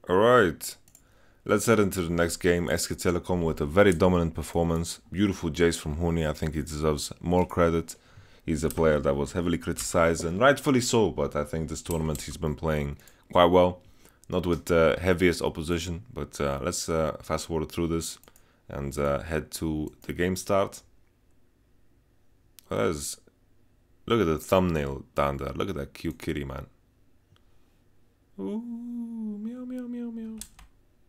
Alright, let's head into the next game. SK Telecom with a very dominant performance. Beautiful Jace from Huni. I think he deserves more credit. He's a player that was heavily criticized, and rightfully so, but I think this tournament he's been playing quite well. Not with the heaviest opposition, but let's fast forward through this and head to the game start. Look at the thumbnail down there. Look at that cute kitty, man. Ooh, meow, meow, meow, meow.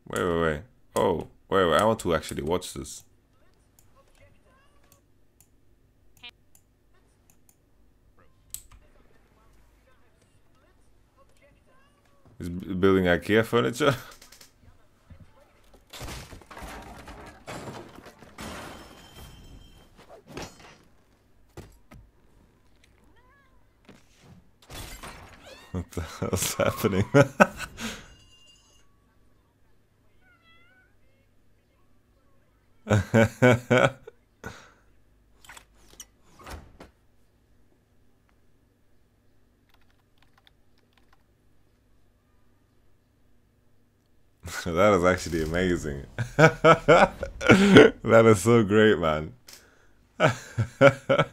Wait. Oh, wait. I want to actually watch this. He's building IKEA furniture. What the hell's happening? That is actually amazing. That is so great, man. That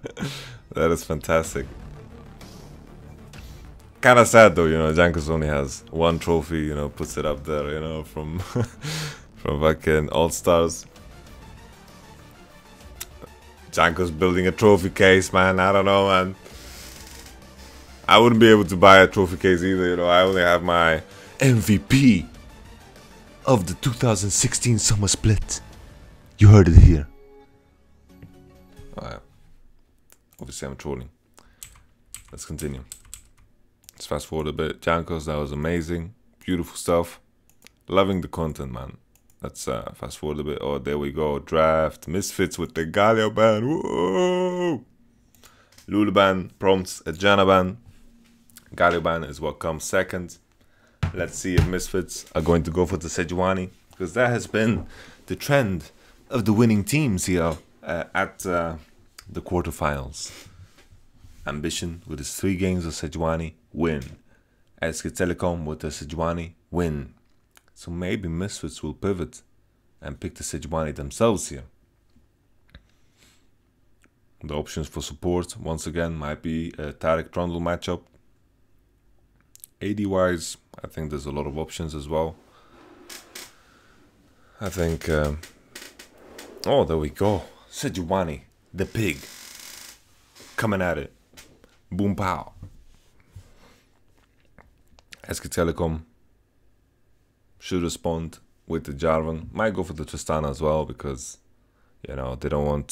is fantastic. Kind of sad though, you know, Jankos only has one trophy, you know, puts it up there, you know, from from fucking All-Stars. Jankos building a trophy case, man. I don't know, man. I wouldn't be able to buy a trophy case either, you know. I only have my MVP of the 2016 Summer Split. You heard it here. Oh, yeah. Obviously, I'm trolling. Let's continue. Let's fast forward a bit. Jankos, that was amazing. Beautiful stuff. Loving the content, man. Let's fast forward a bit. Oh, there we go. Draft. Misfits with the Galio ban. Whoa! Lulu ban prompts a Janna ban. Galio ban is what comes second. Let's see if Misfits are going to go for the Sejuani, because that has been the trend of the winning teams here at the quarterfinals. Ambition with his 3 games of Sejuani, win. SK Telecom with the Sejuani, win. So maybe Misfits will pivot and pick the Sejuani themselves here. The options for support, once again, might be a Tarek Trundle matchup. AD wise, I think there's a lot of options as well. I think, oh, there we go. Sejuani, the pig, coming at it. Boom pow. SK Telecom should respond with the Jarvan. Might go for the Tristana as well, because, you know, they don't want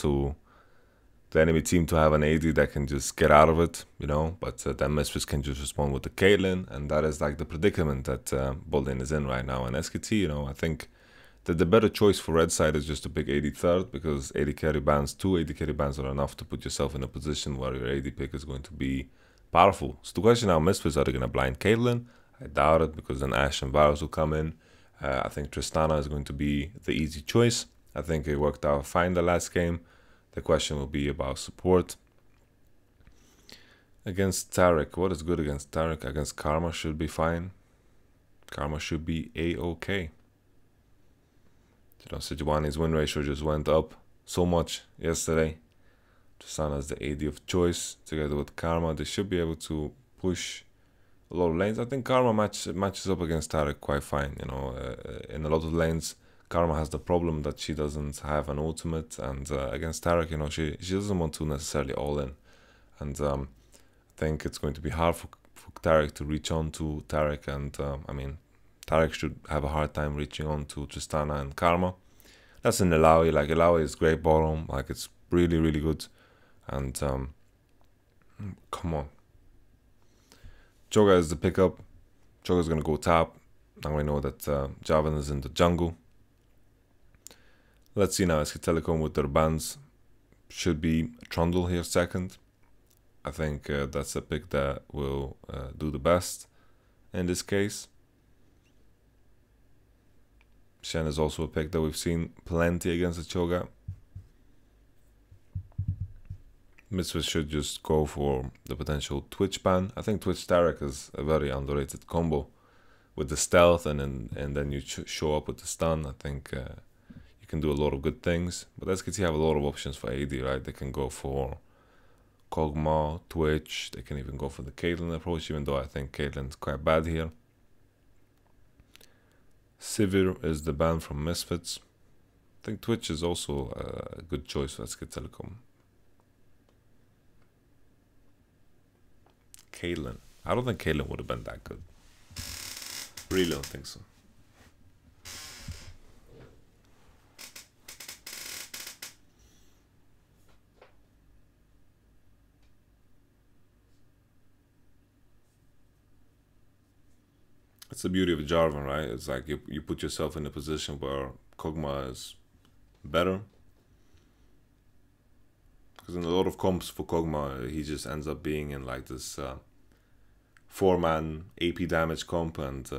the enemy team to have an AD that can just get out of it, you know. But then Misfits can just respond with the Caitlyn, and that is like the predicament that Boldin is in right now. And SKT, you know, I think that the better choice for red side is just to pick AD third, because AD carry bans, 2 AD carry bans are enough to put yourself in a position where your AD pick is going to be powerful. So the question now, Misfits, are they going to blind Caitlyn? I doubt it, because then Ashe and Varus will come in. I think Tristana is going to be the easy choice. I think it worked out fine the last game. The question will be about support. Against Tarek, what is good against Tarek? Against Karma should be fine. Karma should be A-OK. You know, Sejuani's win ratio just went up so much yesterday. Tristana is the AD of choice. Together with Karma, they should be able to push a lot of lanes. I think Karma matches up against Tarek quite fine. You know, in a lot of lanes, Karma has the problem that she doesn't have an ultimate, and against Tarek, you know, she doesn't want to necessarily all in. And I think it's going to be hard for Tarek to reach on to Tarek, and I mean, Tarek should have a hard time reaching on to Tristana and Karma. That's in Ilaoi. Like, Ilaoi is great bottom. Like, it's really, really good. And come on. Choga is the pickup. Choga is going to go top. Now we know that Javan is in the jungle. Let's see now. SK Telecom with their bans. Should be Trundle here second. I think that's a pick that will do the best in this case. Shen is also a pick that we've seen plenty against the Choga. Misfits should just go for the potential Twitch ban. I think Twitch Tarek is a very underrated combo with the stealth, and then you show up with the stun. I think you can do a lot of good things. But SKT have a lot of options for AD, right? They can go for Kog'Maw, Twitch. They can even go for the Caitlyn approach, even though I think Caitlyn's quite bad here. Sivir is the ban from Misfits. I think Twitch is also a good choice for SK Telecom. Caitlyn. I don't think Caitlyn would have been that good. Really don't think so. It's the beauty of Jarvan, right? It's like you put yourself in a position where Kog'Maw is better. Because in a lot of comps for Kog'Maw, he just ends up being in like this 4-man AP damage comp, and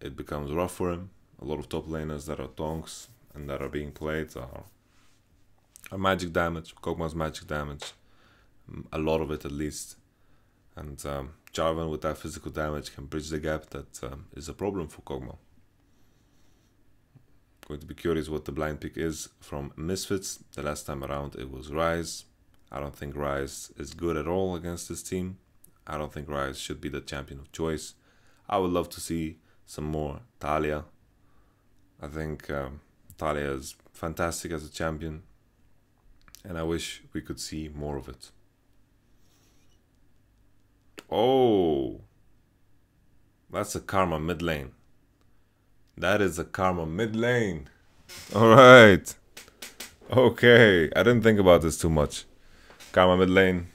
it becomes rough for him. A lot of top laners that are tonks and that are being played are magic damage, Kog'Maw's magic damage. A lot of it at least. And Jarvan with that physical damage can bridge the gap that is a problem for Kog'Maw. Going to be curious what the blind pick is from Misfits. The last time around it was Ryze. I don't think Ryze is good at all against this team. I don't think Ryze should be the champion of choice. I would love to see some more Talia. I think Talia is fantastic as a champion, and I wish we could see more of it. Oh, that's a Karma mid lane. That is a Karma mid lane. All right. Okay, I didn't think about this too much. Karma mid lane.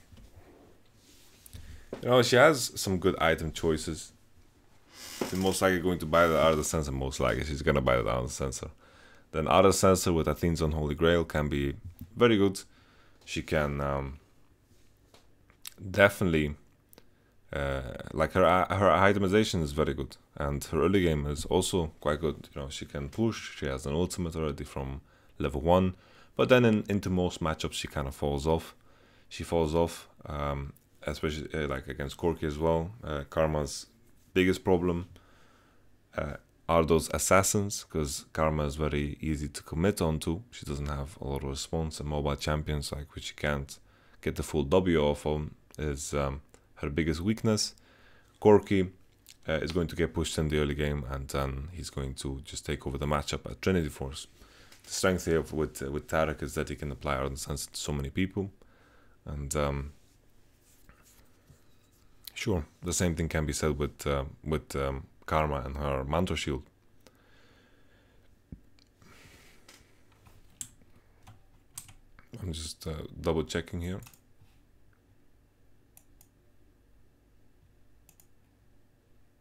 You know, she has some good item choices. She's most likely going to buy the Ardor Sensor. Most likely she's going to buy the Ardor Sensor. Then Ardor Sensor with Athene's Unholy Grail can be very good. She can definitely... like her itemization is very good, and her early game is also quite good. You know, she can push. She has an ultimate already from level 1, but then into most matchups she kind of falls off. She falls off, especially like against Corki as well. Karma's biggest problem are those assassins, because Karma is very easy to commit onto. She doesn't have a lot of response, and mobile champions like which she can't get the full W off on is her biggest weakness. Corki is going to get pushed in the early game, and then he's going to just take over the matchup at Trinity Force. The strength here with Tarek is that he can apply Ardent Sense to so many people, and sure, the same thing can be said with Karma and her Manto Shield. I'm just double checking here.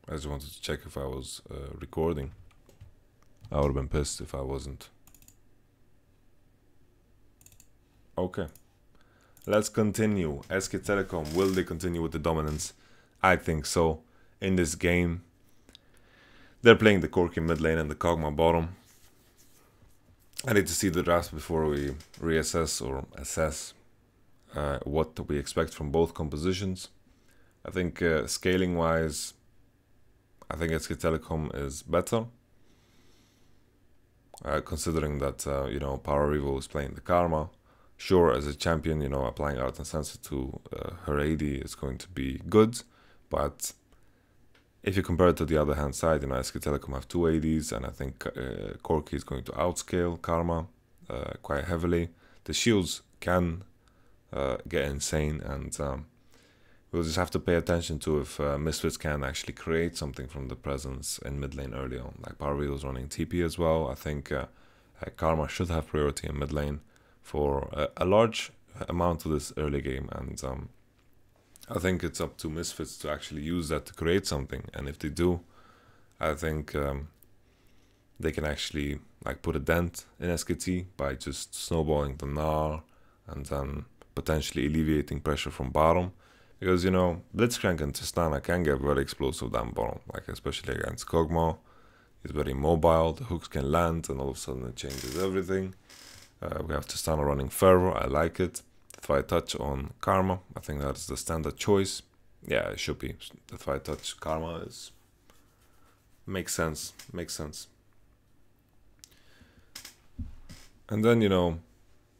I just wanted to check if I was recording. I would have been pissed if I wasn't. Okay. Let's continue. SK Telecom, will they continue with the dominance? I think so. In this game, they're playing the Corki mid lane and the Kog'Maw bottom. I need to see the draft before we reassess or assess what we expect from both compositions. I think scaling wise, I think SK Telecom is better, considering that you know, Power Revo is playing the Karma. Sure, as a champion, you know, applying Art and Sensor to her AD is going to be good, but if you compare it to the other hand side, you know, SK Telecom have 2 ADs, and I think Corki is going to outscale Karma quite heavily. The shields can get insane, and we'll just have to pay attention to if Misfits can actually create something from the presence in mid lane early on. Like Power Revo is running TP as well. I think Karma should have priority in mid lane for a large amount of this early game, and I think it's up to Misfits to actually use that to create something. And if they do, I think they can actually like put a dent in SKT by just snowballing the Gnar and then potentially alleviating pressure from bottom. Because, you know, Blitzcrank and Tristana can get very explosive down bottom, like especially against Kog'Maw. He's very mobile, the hooks can land, and all of a sudden it changes everything. We have Tristana running Fervor, I like it. Deathfire Touch on Karma, I think that is the standard choice. Yeah, it should be. Deathfire Touch Karma is Makes sense. Makes sense. And then, you know,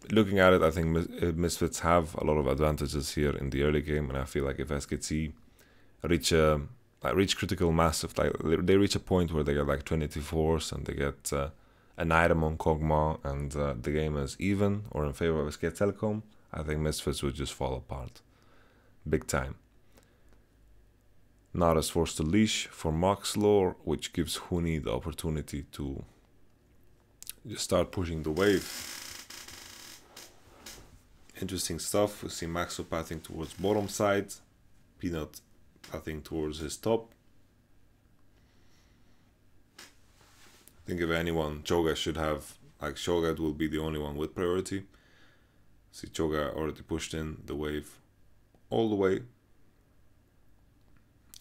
looking at it, I think Misfits have a lot of advantages here in the early game, and I feel like if SKT reach critical mass, if they reach a point where they get like 24s and they get an item on Kog'Maw and the game is even or in favor of SK Telecom, I think Misfits would just fall apart. Big time. Nara is forced to leash for Max Lore, which gives Huni the opportunity to just start pushing the wave. Interesting stuff. We see Maxo pathing towards bottom side, Peanut pathing towards his top. I think if anyone, Choga should have, like Shogat will be the only one with priority. See Choga already pushed in the wave all the way.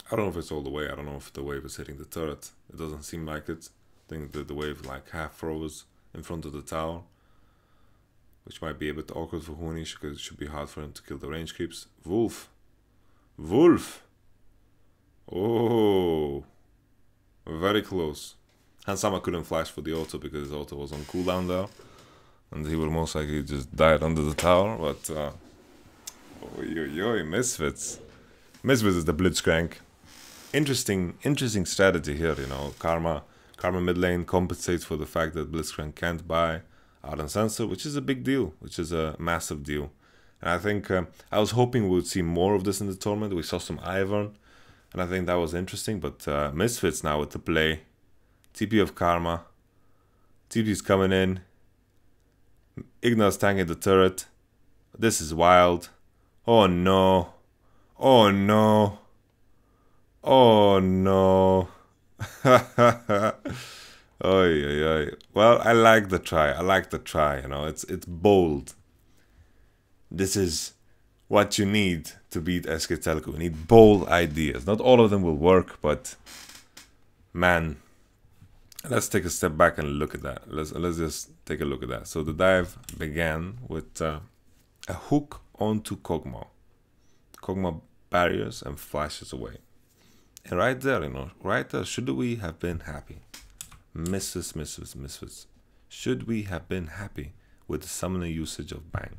I don't know if it's all the way, I don't know if the wave is hitting the turret. It doesn't seem like it. I think that the wave like half froze in front of the tower, which might be a bit awkward for Hunish because it should be hard for him to kill the range creeps. Wolf! Oh, very close. Hansama couldn't flash for the auto because his auto was on cooldown there, and he would most likely just died under the tower, but Misfits. Misfits is the Blitzcrank. Interesting strategy here, you know. Karma mid lane compensates for the fact that Blitzcrank can't buy Ardent Sensor, which is a big deal, which is a massive deal. And I think I was hoping we would see more of this in the tournament. We saw some Ivern, and I think that was interesting, but Misfits now with the play. TP of Karma. TP's coming in. Igna's tanking the turret. This is wild. Oh no. Oh no. Oh no. Oy. Well, I like the try. You know, it's bold. This is what you need to beat SK Telco. You need bold ideas. Not all of them will work, but man, let's take a step back and look at that. Let's just take a look at that. So the dive began with a hook onto Kog'Maw. Kog'Maw barriers and flashes away. And right there, you know, right there, should we have been happy? Misfits. Should we have been happy with the summoner usage of Bang?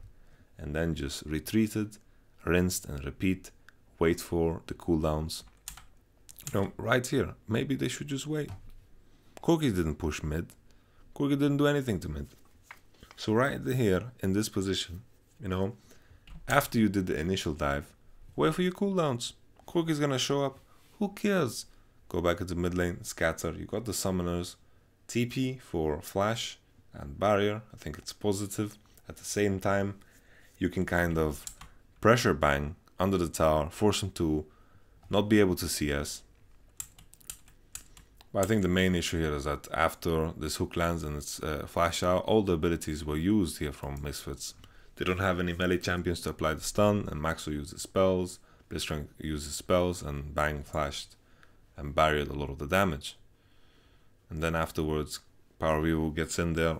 And then just retreated, rinsed and repeat, wait for the cooldowns. You know, right here, maybe they should just wait. Corki didn't push mid. Corki didn't do anything to mid. So right here, in this position, you know, after you did the initial dive, wait for your cooldowns. Corki's gonna show up. Who cares? Go back into mid lane, scatter. You got the summoners. TP for flash and barrier. I think it's positive. At the same time, you can kind of pressure Bang under the tower, force him to not be able to CS. But I think the main issue here is that after this hook lands and it's flash out, all the abilities were used here from Misfits. They don't have any melee champions to apply the stun, and Maxo uses spells, Blitzcrank uses spells, and Bang flashed and barriered a lot of the damage. And then afterwards, Power Vivo gets in there,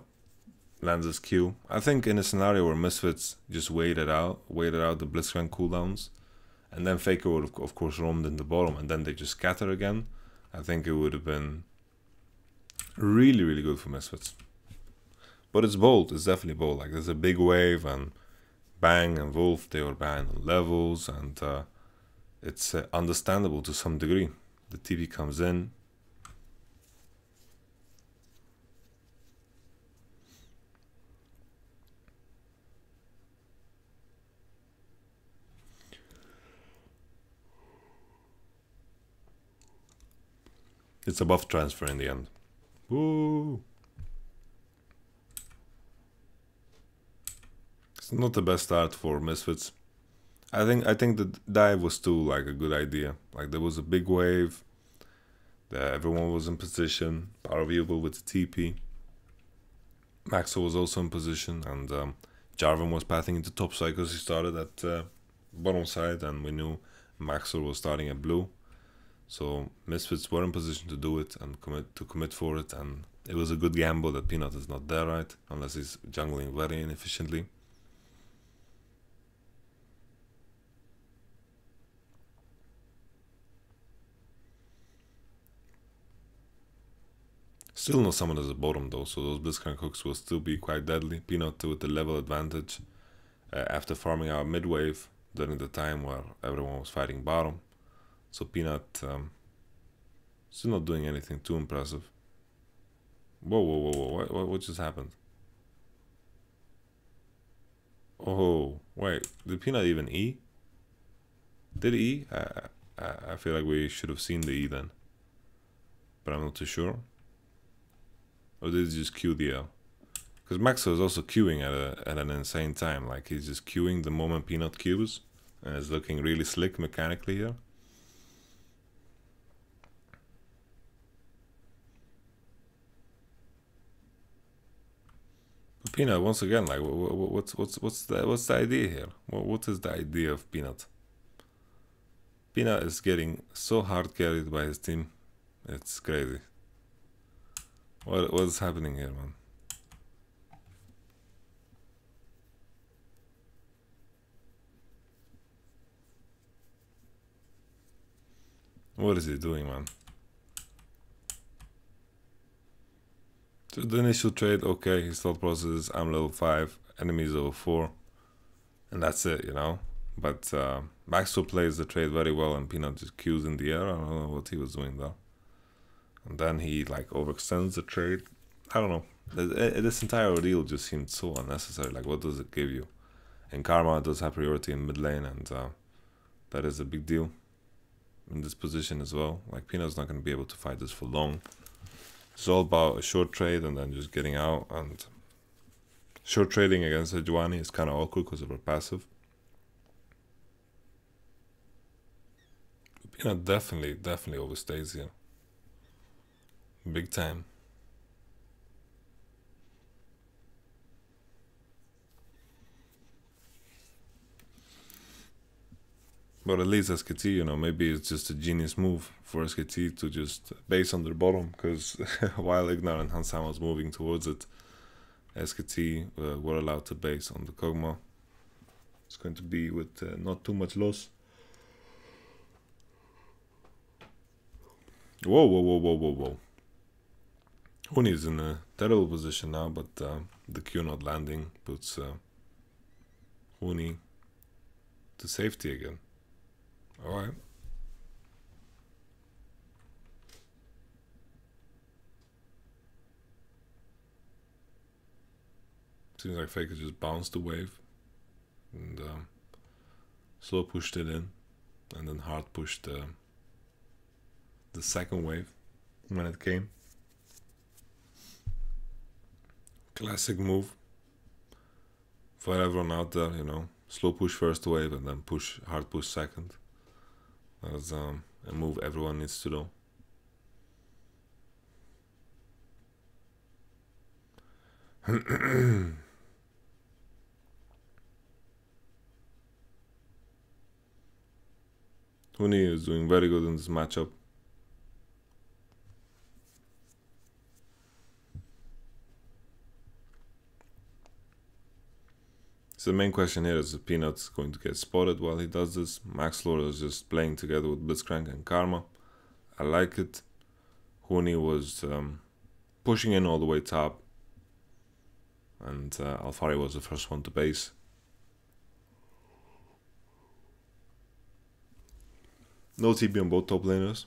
lands his Q. I think in a scenario where Misfits just waited out the Blitzcrank cooldowns, and then Faker would of course roamed in the bottom, and then they just scatter again, I think it would have been really good for Misfits. But it's bold, it's definitely bold. Like there's a big wave, and Bang and Wolf, they were behind on levels, and it's understandable to some degree. The TP comes in. It's a buff transfer in the end. Woo! It's not the best start for Misfits. I think the dive was still like a good idea. Like there was a big wave. Everyone was in position. Power viewable with the TP. Maxo was also in position, and Jarvan was pathing into top side because he started at bottom side, and we knew Maxo was starting at blue. So Misfits were in position to do it and commit for it, and it was a good gamble that Peanut is not there, right? Unless he's jungling very inefficiently. Still no summon as a bottom though, so those Blitzcrank hooks will still be quite deadly. Peanut with the level advantage after farming out mid wave during the time where everyone was fighting bottom. So Peanut still not doing anything too impressive. Whoa, whoa, whoa, whoa, what just happened? Oh, wait, did Peanut even E? Did he E? I feel like we should have seen the E then, but I'm not too sure. Or did he just Q the L? Because Maxo is also queuing at an insane time. Like, he's just queuing the moment Peanut queues, and it's looking really slick mechanically here. But Peanut, once again, like, what's the idea here? What is the idea of Peanut? Peanut is getting so hard carried by his team, it's crazy. What's happening here, man? What is he doing, man? So the initial trade, okay, his thought process is I'm level 5, enemies level 4, and that's it, you know? But Maxwell plays the trade very well, and Peanut just queues in the air. I don't know what he was doing there. And then he like overextends the trade. I don't know. This entire ordeal just seemed so unnecessary. Like, what does it give you? And Karma does have priority in mid lane, and that is a big deal in this position as well. Like, Peanut's not going to be able to fight this for long. It's all about a short trade and then just getting out. And short trading against Sejuani is kind of awkward because of her passive. But Peanut definitely overstays here. Big time. But at least SKT, you know, maybe it's just a genius move for SKT to just base on their bottom, because while Ignar and Hansama was moving towards it, SKT were allowed to base on the Kog'Maw. It's going to be with not too much loss. Whoa, whoa, whoa, whoa, whoa, whoa. Huni is in a terrible position now, but the Q not landing puts Huni to safety again. Alright. Seems like Faker just bounced the wave and slow pushed it in, and then hard pushed the second wave when it came. Classic move for everyone out there, you know. Slow push first wave and then hard push second. That's a move everyone needs to know. Huni is doing very good in this matchup. So the main question here is if Peanut's going to get spotted while he does this. Max Lord is just playing together with Blitzcrank and Karma. I like it. Huni was pushing in all the way top, and Alfari was the first one to base. No TP on both top laners.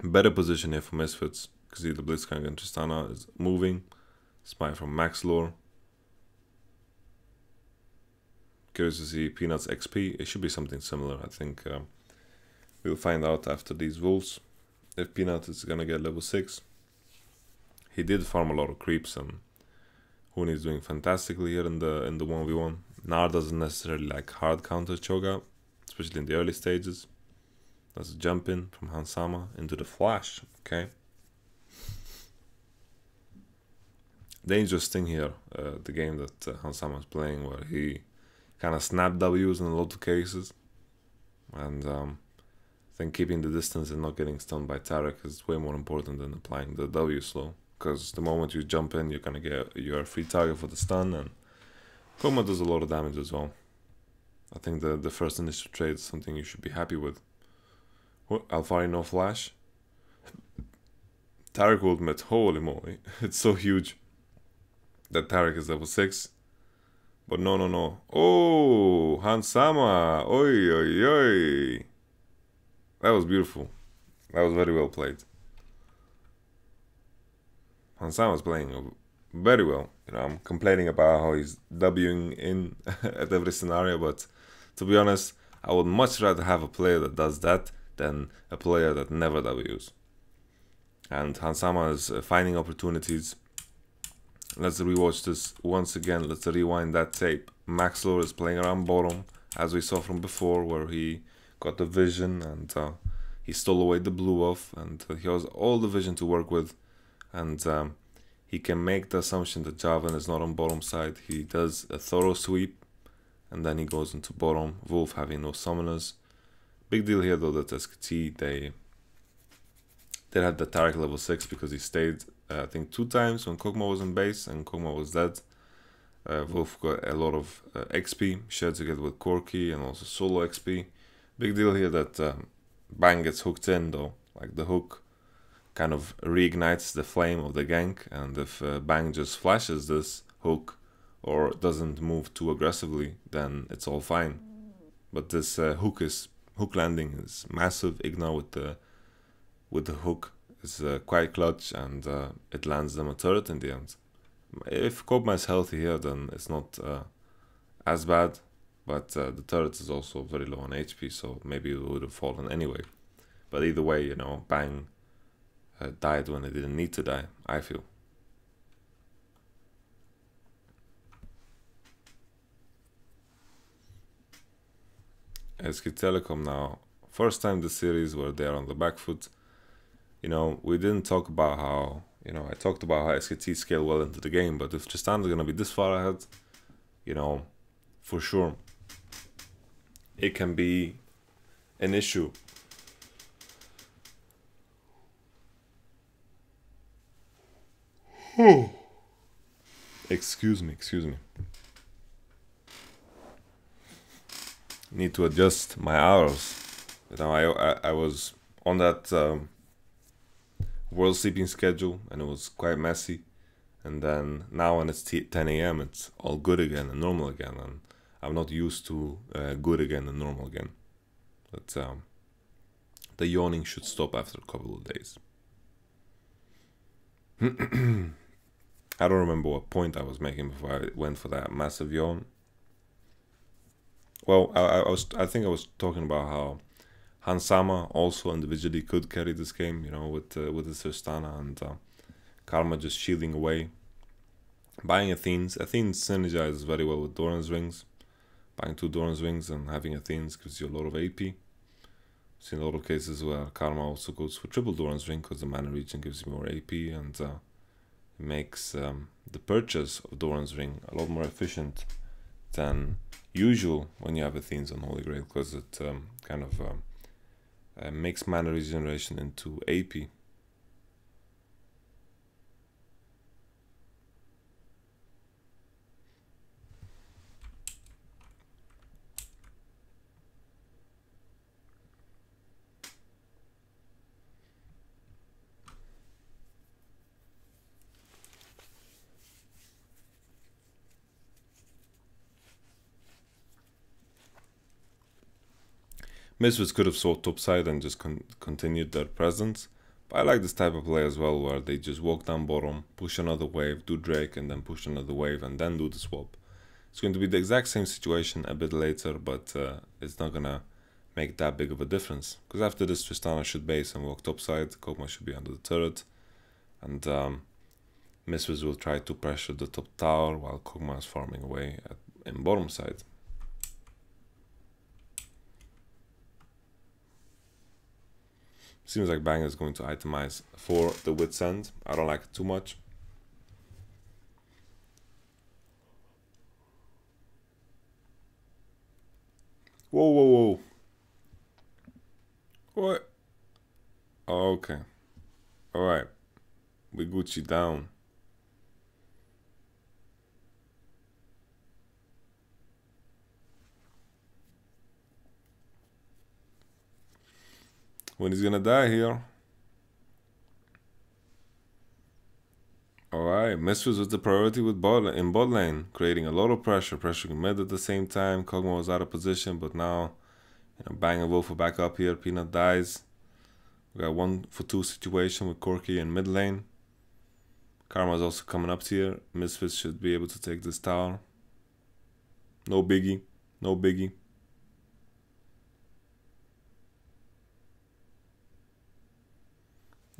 Better position here for Misfits, because either Blitzcrank and Tristana is moving. Spy from Max Lore. Curious to see Peanut's XP. It should be something similar. I think we'll find out after these wolves if Peanut is gonna get level 6. He did farm a lot of creeps, and Huni is doing fantastically here in the 1v1. Nar doesn't necessarily like hard counter Cho'Gath, especially in the early stages. That's a jump in from Hansama into the flash. Okay. Dangerous thing here, the game that Hansama is playing, where he kind of snap W's in a lot of cases, and I think keeping the distance and not getting stunned by Tarek is way more important than applying the W slow, because the moment you jump in, you're gonna get your free target for the stun, and Kog'Maw does a lot of damage as well. I think the first initial trade is something you should be happy with. Alfari no flash. Taric ultimate, holy moly. It's so huge that Taric is level 6. But no, no, no. Oh, Hansama. Oi, oi, oi. That was beautiful. That was very well played. Hansama was playing very well. You know, I'm complaining about how he's Wing in at every scenario, but to be honest, I would much rather have a player that does that than a player that never Ws. And Hansama is finding opportunities. Let's rewatch this once again. Let's rewind that tape. Maxlor is playing around bottom, as we saw from before, where he got the vision and he stole away the blue buff, and he has all the vision to work with. And he can make the assumption that Javan is not on bottom side. He does a thorough sweep, and then he goes into bottom. Wolf having no summoners. Big deal here though that SKT, they had the Taric level 6 because he stayed, I think 2 times when Kog'Maw was in base and Kog'Maw was dead. Wolf got a lot of XP, shared together with Corki, and also solo XP. Big deal here that Bang gets hooked in though, like the hook kind of reignites the flame of the gank, and if Bang just flashes this hook or doesn't move too aggressively, then it's all fine. But this hook landing is massive. Ignore with the hook is quite clutch, and it lands them a turret in the end. If Kog'Maw is healthy here, then it's not as bad, but the turret is also very low on HP, so maybe it would have fallen anyway. But either way, you know, Bang died when it didn't need to die, I feel. SK Telecom now, first time this series where they're on the back foot. You know, we didn't talk about how, you know, I talked about how SKT scale well into the game, but if Tristan's gonna be this far ahead, you know, for sure, it can be an issue. Excuse me. Need to adjust my hours. You know, I was on that world sleeping schedule, and it was quite messy. And then now when it's 10 a.m, it's all good again and normal again, and I'm not used to good again and normal again. But the yawning should stop after a couple of days. I don't remember what point I was making before I went for that massive yawn. Well, I think I was talking about how Hansama also individually could carry this game, you know, with the Tristana and Karma just shielding away. Buying Athenes synergizes very well with Doran's rings. Buying 2 Doran's rings and having Athenes gives you a lot of AP. I've seen a lot of cases where Karma also goes for triple Doran's ring because the mana region gives you more AP, and it makes the purchase of Doran's ring a lot more efficient than usual when you have Athenes on Holy Grail, because it kind of makes mana regeneration into AP. Misfits could have sought topside and just continued their presence, but I like this type of play as well, where they just walk down bottom, push another wave, do Drake, and then push another wave, and then do the swap. It's going to be the exact same situation a bit later, but it's not gonna make that big of a difference, because after this Tristana should base and walk topside, Kog'Maw should be under the turret, and Misfits will try to pressure the top tower while Kog'Maw is farming away in bottom side. Seems like Bang is going to itemize for the Wit's End. I don't like it too much. Whoa. What? Oh, okay. Alright. We Gucci down. When he's gonna die here. Alright, Misfits was the priority with in bot lane, creating a lot of pressure, pressuring mid at the same time. Kog'Maw was out of position, but now, you know, Bang and Wolf are back up here. Peanut dies. We got 1-for-2 situation with Corki in mid lane. Karma's also coming up here. Misfits should be able to take this tower. No biggie, no biggie.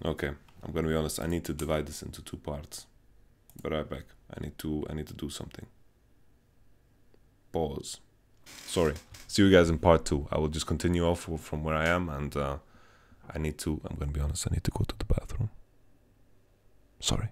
Okay, I'm gonna be honest. I need to divide this into 2 parts. Be right back. I need to do something. Pause. Sorry. See you guys in part 2. I will just continue off from where I am, and I'm gonna be honest. I need to go to the bathroom. Sorry.